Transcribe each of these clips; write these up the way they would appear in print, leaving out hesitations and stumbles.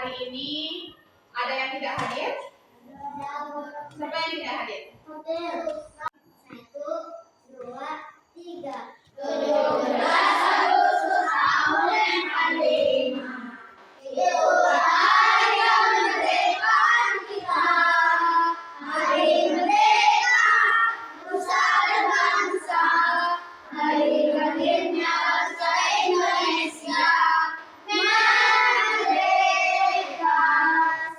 hari ini ada yang tidak hadir? Siapa yang tidak hadir? 1, 2, 3. 17 Agustus tahun yang ke-5. Itu hari kemerdekaan kita. Hari merdeka, nusa dan bangsa. Hari lahirnya bangsa Indonesia. Merdeka,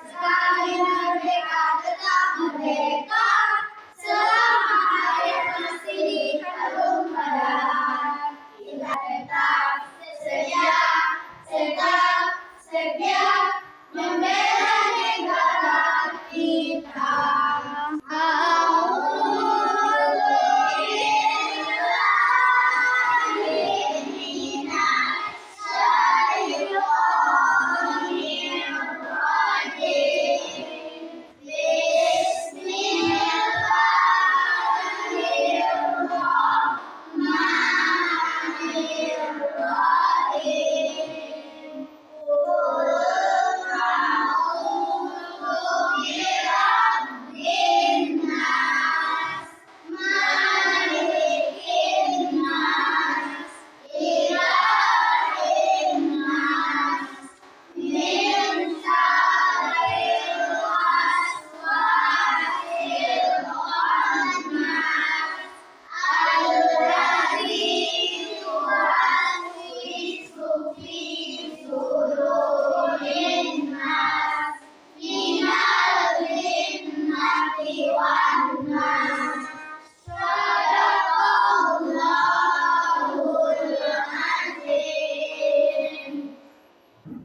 sekali merdeka tetap merdeka. Selama hayat masih di kalung badan, kita tetap setia membela negara kita.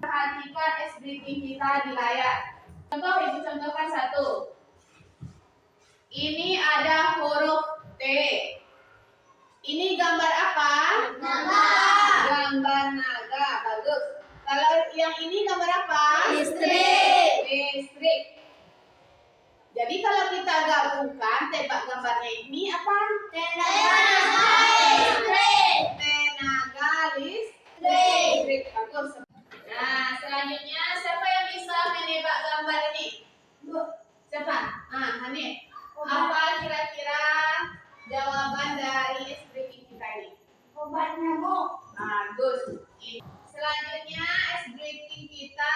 Perhatikan briefing kita di layar. Contoh, ibu contohkan satu. Ini ada huruf T. Ini gambar apa? Naga. Gambar naga, bagus. Kalau yang ini gambar apa? Listrik. Listrik. Jadi kalau kita gabungkan tebak gambarnya ini apa? Tenaga listrik. Tenaga listrik. Bagus. Nah, selanjutnya siapa yang bisa menebak gambar ini? Siapa? Hanif. Apa kira-kira jawaban dari briefing kita ini? Obat nyamuk. Bagus. Selanjutnya briefing kita.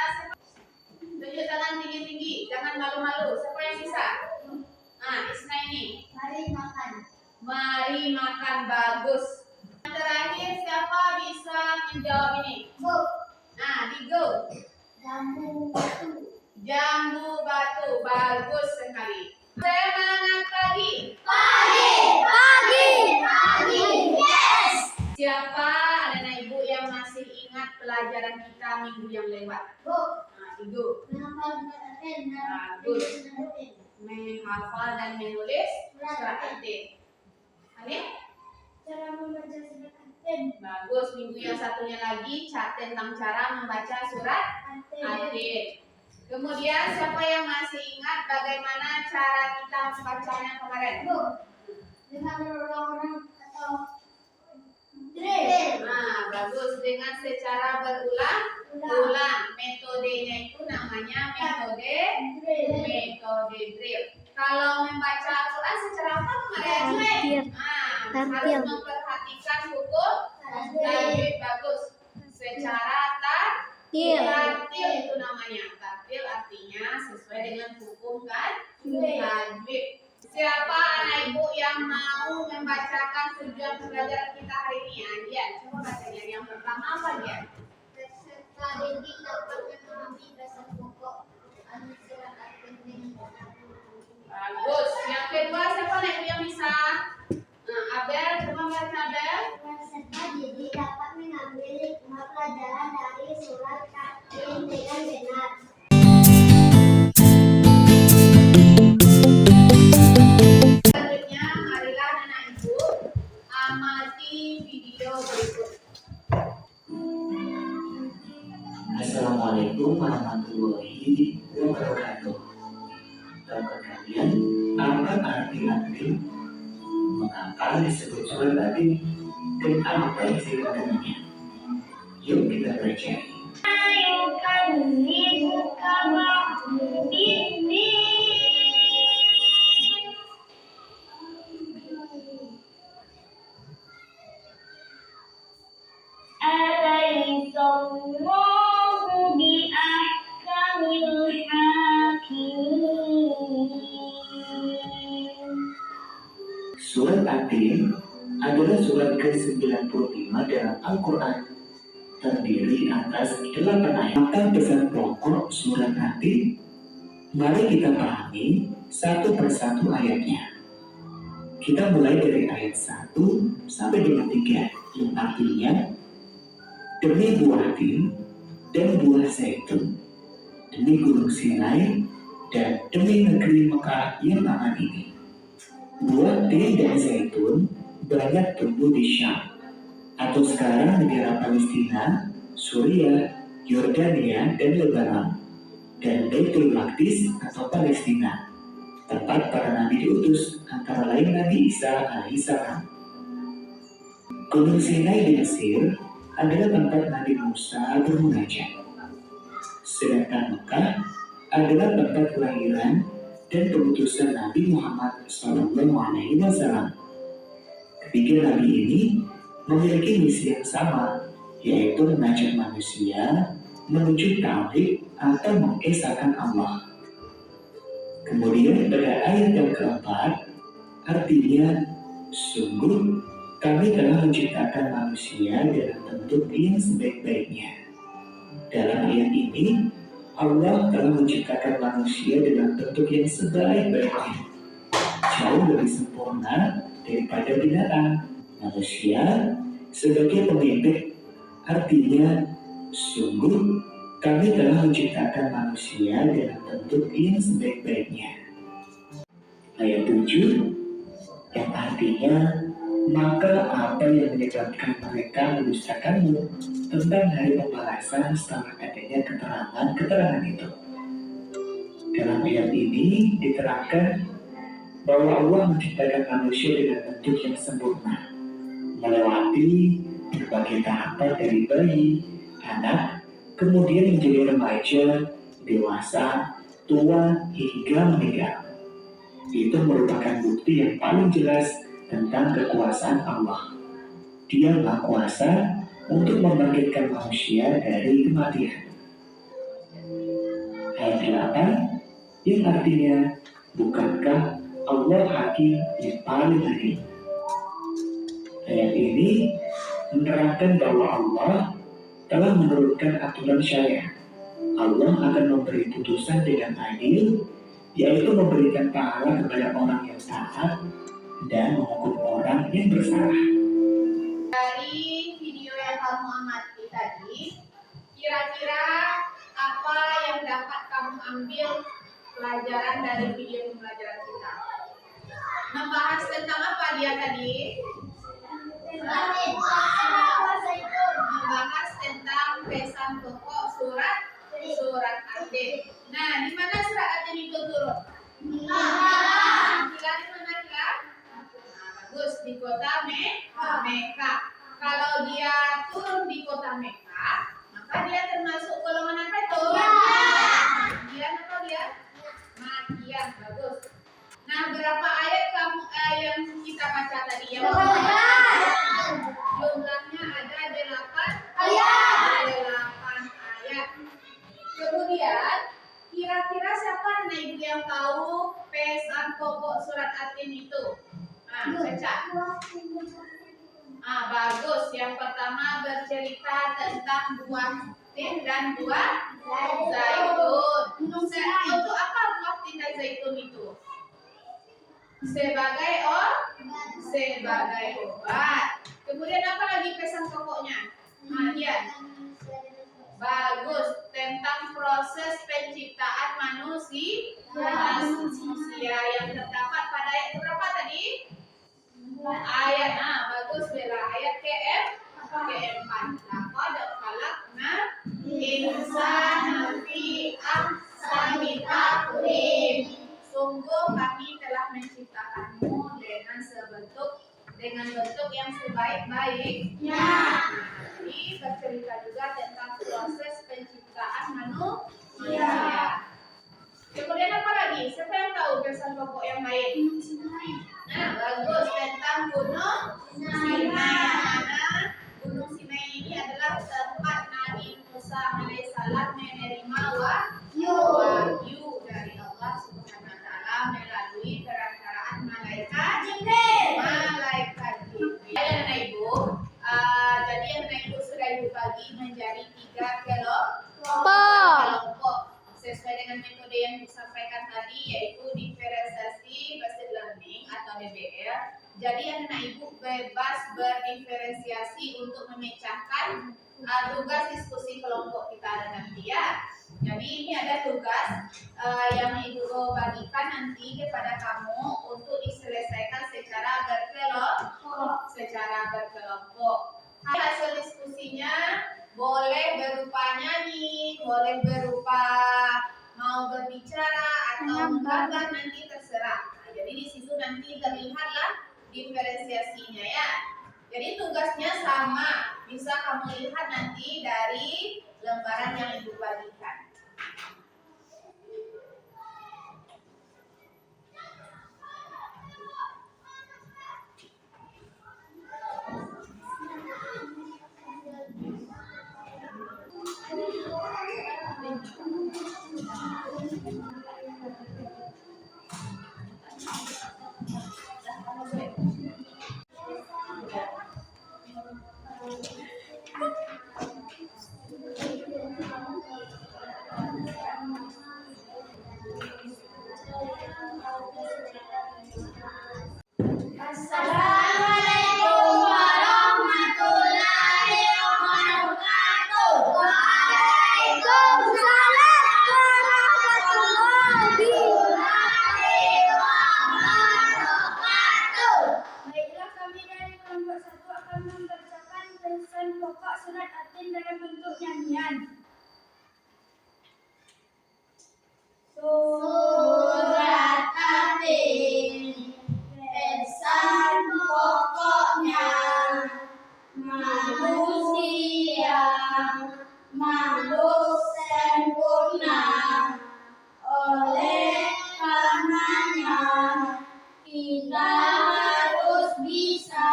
Tunjuk tangan tinggi-tinggi, jangan malu-malu. Siapa yang bisa? Isna ini. Mari makan. Mari makan, bagus. Yang terakhir siapa bisa menjawab ini? Bu. Digo. Jambu batu. Jambu batu, bagus sekali. Semangat pagi. Pagi. Yes. Siapa anak ibu yang masih ingat pelajaran kita minggu yang lewat? Bu. Digo. Menghafal Bagus. Menghafal dan menulis surat Atin. Hanif? Cara membaca surat Atin. Bagus. Minggu yang satunya lagi tentang cara membaca surat Atin. Kemudian siapa yang masih ingat bagaimana cara kita membacanya kemarin? Bu. Dengan berulang-ulang atau drill. Bagus, dengan secara berulang-ulang. Metodenya itu namanya metode drill. Kalau membaca Al-Quran secara apa kemarin? Harus memperhatikan hukum tajwid. Bagus. Secara tartil itu namanya. Tartil artinya sesuai dengan hukum tajwid. Siapa anak ibu yang mau membacakan tujuan pembelajaran kita hari ini? Dian, coba bacanya. Yang pertama apa dia? Peserta didik dapat memahami dasar pokok surat Atin. Bagus. Yang kedua siapa anak ibu yang bisa? Abel, coba baca Abel. Peserta didik dapat mengambil hikmah pelajaran dari surat Atin dengan benar. Selanjutnya, marilah anak ibu amati video berikut. Assalamualaikum warahmatullahi wabarakatuh. Dapat kalian apa arti Atin? Mengapa disebut surat Atin? Dan apa isi kandungannya? Yuk kita pelajari. Yukallimuka Al-Atin adalah surat ke-95 dalam Al-Quran, terdiri atas 8 ayat. Maka pesan pokok surat Atin, mari kita pahami satu persatu ayatnya. Kita mulai dari ayat 1 sampai dengan 3, yang artinya, demi buah tin dan buah zaitun, demi gunung Sinai dan demi negeri Mekah yang aman ini. Buah tin dan zaitun banyak tumbuh di Syam, atau sekarang negara Palestina, Suriah, Yordania, dan Lebanon, dan Baitul Maqdis atau Palestina, tempat para nabi diutus, antara lain Nabi Isa alaihissalam. Gunung Sinai di Mesir adalah tempat Nabi Musa bermunajat. Sedangkan Mekah adalah tempat kelahiran dan pengutusan Nabi Muhammad SAW. Ketiga nabi ini memiliki misi yang sama, yaitu mengajak manusia menuju tauhid atau mengesahkan Allah. Kemudian pada ayat yang keempat, artinya, sungguh kami telah menciptakan manusia dalam bentuk yang sebaik-baiknya. Dalam ayat ini, Allah telah menciptakan manusia dalam bentuk yang sebaik-baiknya, jauh lebih sempurna daripada binatang. Manusia sebagai pemimpin, artinya, sungguh kami telah menciptakan manusia dalam bentuk yang sebaik-baiknya. Ayat 7, yang artinya, maka apa yang menyebabkan mereka mendustakanmu tentang hari pembalasan setelah adanya keterangan itu. Dalam ayat ini diterangkan bahwa Allah menciptakan manusia dengan bentuk yang sempurna, melewati berbagai tahapan dari bayi, anak, kemudian menjadi remaja, dewasa, tua, hingga meninggal. Itu merupakan bukti yang paling jelas tentang kekuasaan Allah. Dia Maha Kuasa untuk membangkitkan manusia dari kematian. Ayat 8, yang artinya, bukankah Allah hakim yang paling adil? Ayat ini menerangkan bahwa Allah telah menurunkan aturan syariat. Allah akan memberi putusan dengan adil, yaitu memberikan pahala kepada orang yang taat dan menghukum orang yang bersalah. Dari video yang kamu amati tadi, kira-kira apa yang dapat kamu ambil pelajaran dari video pembelajaran kita? Membahas tentang apa dia tadi? Membahas tentang pesan pokok surat Atin. Nah, di mana surat Atin itu turun? Di mana Kila? Bagus, di kota Mekah. Kalau dia turun di kota Mekah, maka dia termasuk golongan apa itu? Makian atau dia? Makian, bagus. Nah, berapa ayat yang kita baca tadi? Yang jumlahnya ada 8 ayat. Kemudian, kira-kira siapa anak ibu yang tahu pesan pokok surat Atin itu? Baca. Bagus. Yang pertama bercerita tentang buah tin dan buah zaitun. Untuk apa buah tin dan zaitun itu? Sebagai obat. Kemudian apa lagi pesan pokoknya? Iya. Bagus, tentang proses penciptaan manusia yang terdapat pada ayat berapa tadi? Bagus Bella, ayat ke-4. Laqad khalaqna insana fi ahsani taqwim. Sungguh kami telah menciptakanmu dengan bentuk yang sebaik-baiknya. Jadi bercerita juga tentang proses penciptaan manusia. Kemudian apa lagi? Siapa yang tahu pesan pokok yang lain? Bagus, tentang Gunung Sinai. Gunung Sinai ini adalah tempat Nabi Musa alaihissalam menerima wahyu dari Allah Subhanahu wa taala melalui perantaraan malaikat dengan metode yang disampaikan tadi, yaitu diferensiasi based learning atau DBL. Jadi anak ibu bebas berdiferensiasi untuk memecahkan tugas diskusi kelompok kita ada nanti ya. Jadi ini ada tugas yang ibu bagikan nanti kepada kamu untuk diselesaikan secara berkelompok. Hasil diskusinya boleh berupa nyanyi, boleh berupa mau berbicara atau menggambar, nanti terserah. Nah, jadi di situ nanti terlihatlah diferensiasinya ya. Jadi tugasnya sama, bisa kamu lihat nanti dari lembaran yang ibu bagikan. Assalamualaikum warahmatullahi wabarakatuh. Waalaikumsalam warahmatullahi wabarakatuh. Baiklah, kami dari kelompok 1 akan membacakan pesan pokok surat At-Tin dalam bentuk nyanyian. Surat At-Tin, pesan pokoknya manusia makhluk sempurna, oleh karenanya kita harus bisa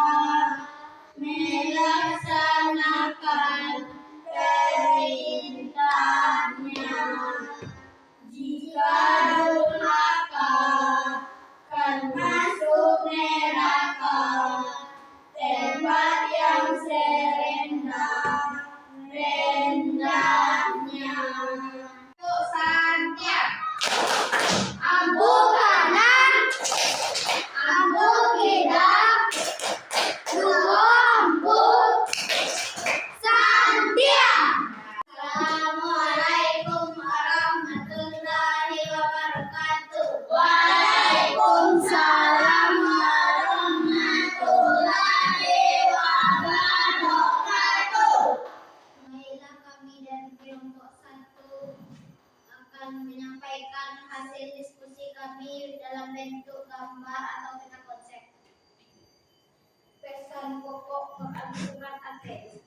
melaksanakan perintahnya. Jika durhaka akan masuk neraka, tempat yang serendah-rendahnya. Untuk Santia. Ambu kanan, ambu kiri, dua ambu, Santia. Assalamualaikum warahmatullahi wabarakatuh. Waalaikumsalam warahmatullahi wabarakatuh. Baiklah, kami dari kelompok 1 akan menyampaikan hasil diskusi kami dalam bentuk gambar atau peta konsep. Pesan pokok Quran surat At-Tin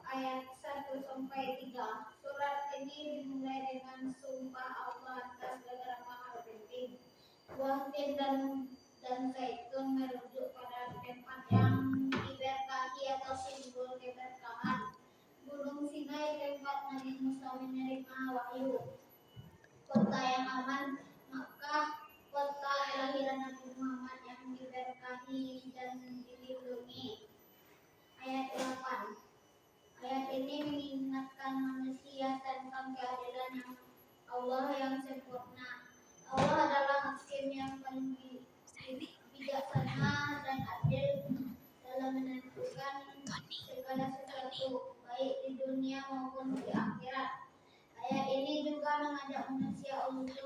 ayat 1 sampai 3. Surat ini dimulai dengan sumpah Allah atas beberapa hal penting. Buah tin dan zaitun merujuk pada tempat yang diberkahi atau simbol keberkahan. Gunung Sinai tempat Nabi Musa menerima wahyu. Kota yang aman, Makkah, kota kelahiran Nabi Muhammad yang diberkahi dan dilindungi. Ayat 8. Ayat ini mengingatkan manusia tentang keadilan yang Allah yang sempurna. Allah adalah hakim yang paling bijaksana dan adil dalam menentukan segala sesuatu, baik di dunia maupun di akhirat. Ayat ini juga mengajak manusia untuk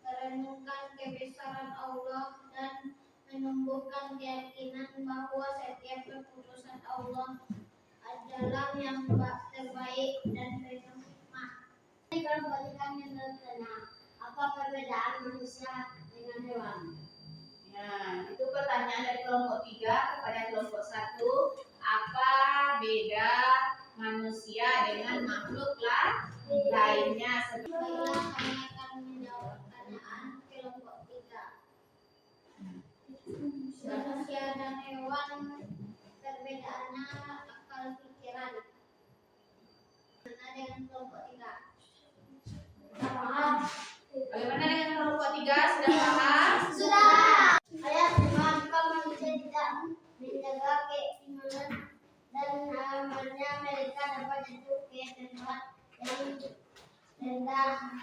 merenungkan kebesaran Allah dan menumbuhkan keyakinan bahwa setiap keputusan Allah adalah yang terbaik dan penuh hikmah. Kalau balikan yang terkena, apa perbedaan manusia dengan hewan? Ya, itu pertanyaan dari kelompok 3 kepada kelompok 1. Apa beda manusia dengan makhluk lainnya? Baiklah, kami akan menjawab pertanyaan kelompok 3. Manusia dan hewan perbedaannya akal pikiran. Bagaimana dengan kelompok 3? Paham? Bagaimana dengan kelompok 3? Sudah paham? Sudah. Ayat 5, manusia tidak menjaga keimanan dan amalnya mereka dapat jatuh ke tempat yang rendah,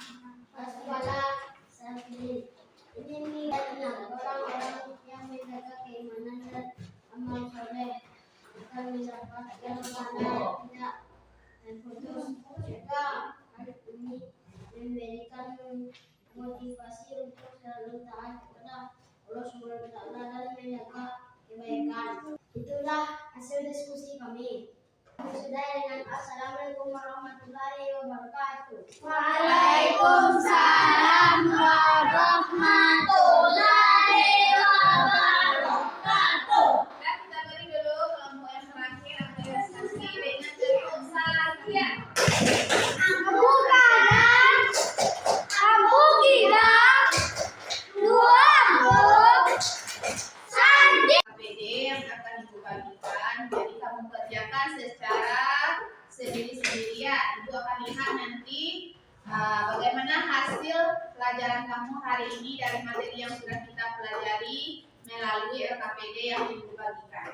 waspada, sabri. Ini adalah orang-orang yang menjaga keimanan dan amal soleh akan mendapat yang mana tidak dan putus. Juga hal ini memberikan motivasi untuk selalu taat kepada Allah Subhanahu wa Ta'ala dan menjaga kebaikan. Itulah hasil diskusi kami. Sudah dengan Assalamualaikum warahmatullahi wabarakatuh. Waalaikumsalam warahmatullahi wabarakatuh. Dan kita beri dulu kelompok yang terakhir atau diskusi dengan bentuk Satya. Aku kanan, aku kira, dua blok, sandi. KPD yang akan ibu bagikan, jadi kamu kerjakan secara sendiri-sendirian. Ibu akan lihat nanti bagaimana hasil pelajaran kamu hari ini dari materi yang sudah kita pelajari melalui LKPD yang ibu bagikan.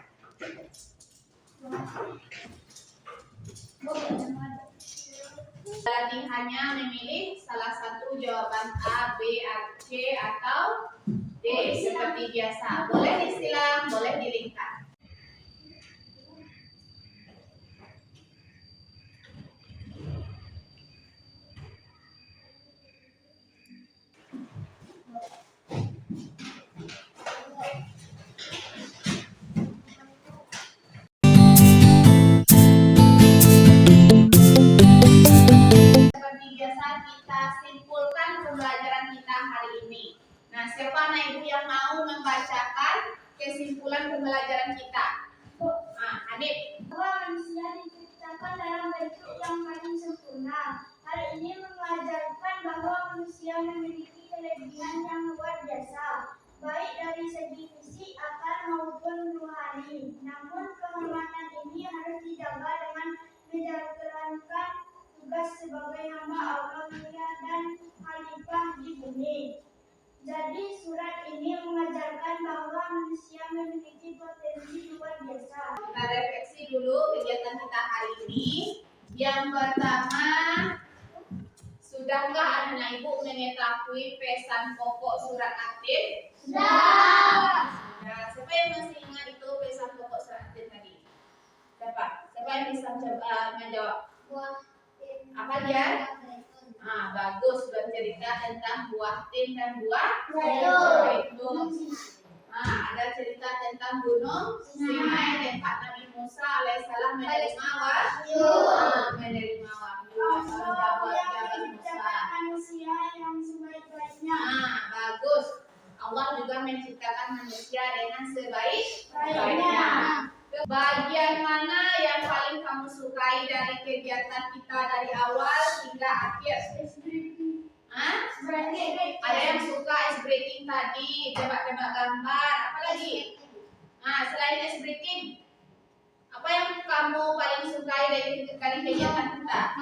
Latihannya memilih salah satu jawaban A, B, C atau D seperti biasa. Boleh disilang, boleh dilingkar. Seperti biasa kita simpulkan pembelajaran kita hari ini. Nah, siapa anak ibu yang mau membacakan kesimpulan pembelajaran kita? Nah, Hanif. Bahwa manusia diciptakan dalam bentuk yang paling sempurna. Hal ini mengajarkan bahwa manusia memiliki kelebihan yang luar biasa, baik dari segi fisik, akal maupun rohani. Namun kehormatan ini harus dijaga dengan menjalankan tugas sebagai hamba Allah mulia dan khalifah di bumi. Jadi surat ini mengajarkan bahwa manusia memiliki potensi luar biasa. Kita refleksi dulu kegiatan kita hari ini. Yang pertama, sudahkah anak ibu mengetahui pesan pokok surat At-Tin? Sudah. Nah, siapa yang masih ingat itu pesan pokok surat At-Tin tadi? Siapa? Siapa yang bisa menjawab? Apa dia? Bagus, bercerita tentang buah tin dan buah zaitun. Ada cerita tentang gunung Sinai, tempat Nabi Musa alaihissalam menerima wahyu. Menerima wahyu. Jabal Musa. Manusia yang sebaik-baiknya. Bagus. Allah juga menciptakan manusia dengan sebaik-baiknya. Bagian mana yang paling kamu sukai dari kegiatan kita dari awal hingga akhir? Ada yang suka ice breaking tadi, tebak-tebak gambar, apa lagi? Selain ice breaking, apa yang kamu paling sukai dari kegiatan kita?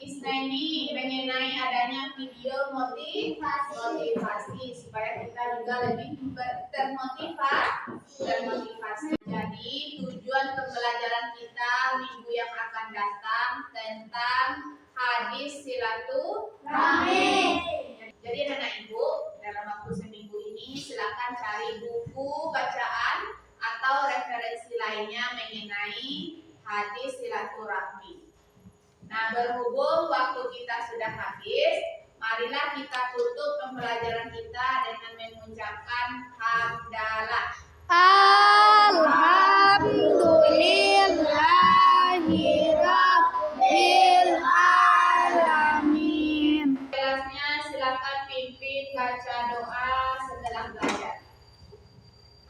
Isna ini mengenai adanya video motivasi supaya kita juga lebih termotivasi. Jadi tujuan pembelajaran kita minggu yang akan datang tentang hadis silaturahmi. Jadi anak ibu dalam waktu seminggu ini silakan cari buku bacaan atau referensi lainnya mengenai hadis silaturahmi. Nah, berhubung waktu kita sudah habis, marilah kita tutup pembelajaran kita dengan mengucapkan hamdalah. Alhamdulillahirabbil alamin. Kelasnya silakan pimpin baca doa setelah belajar.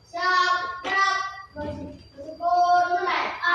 Assalamualaikum warahmatullahi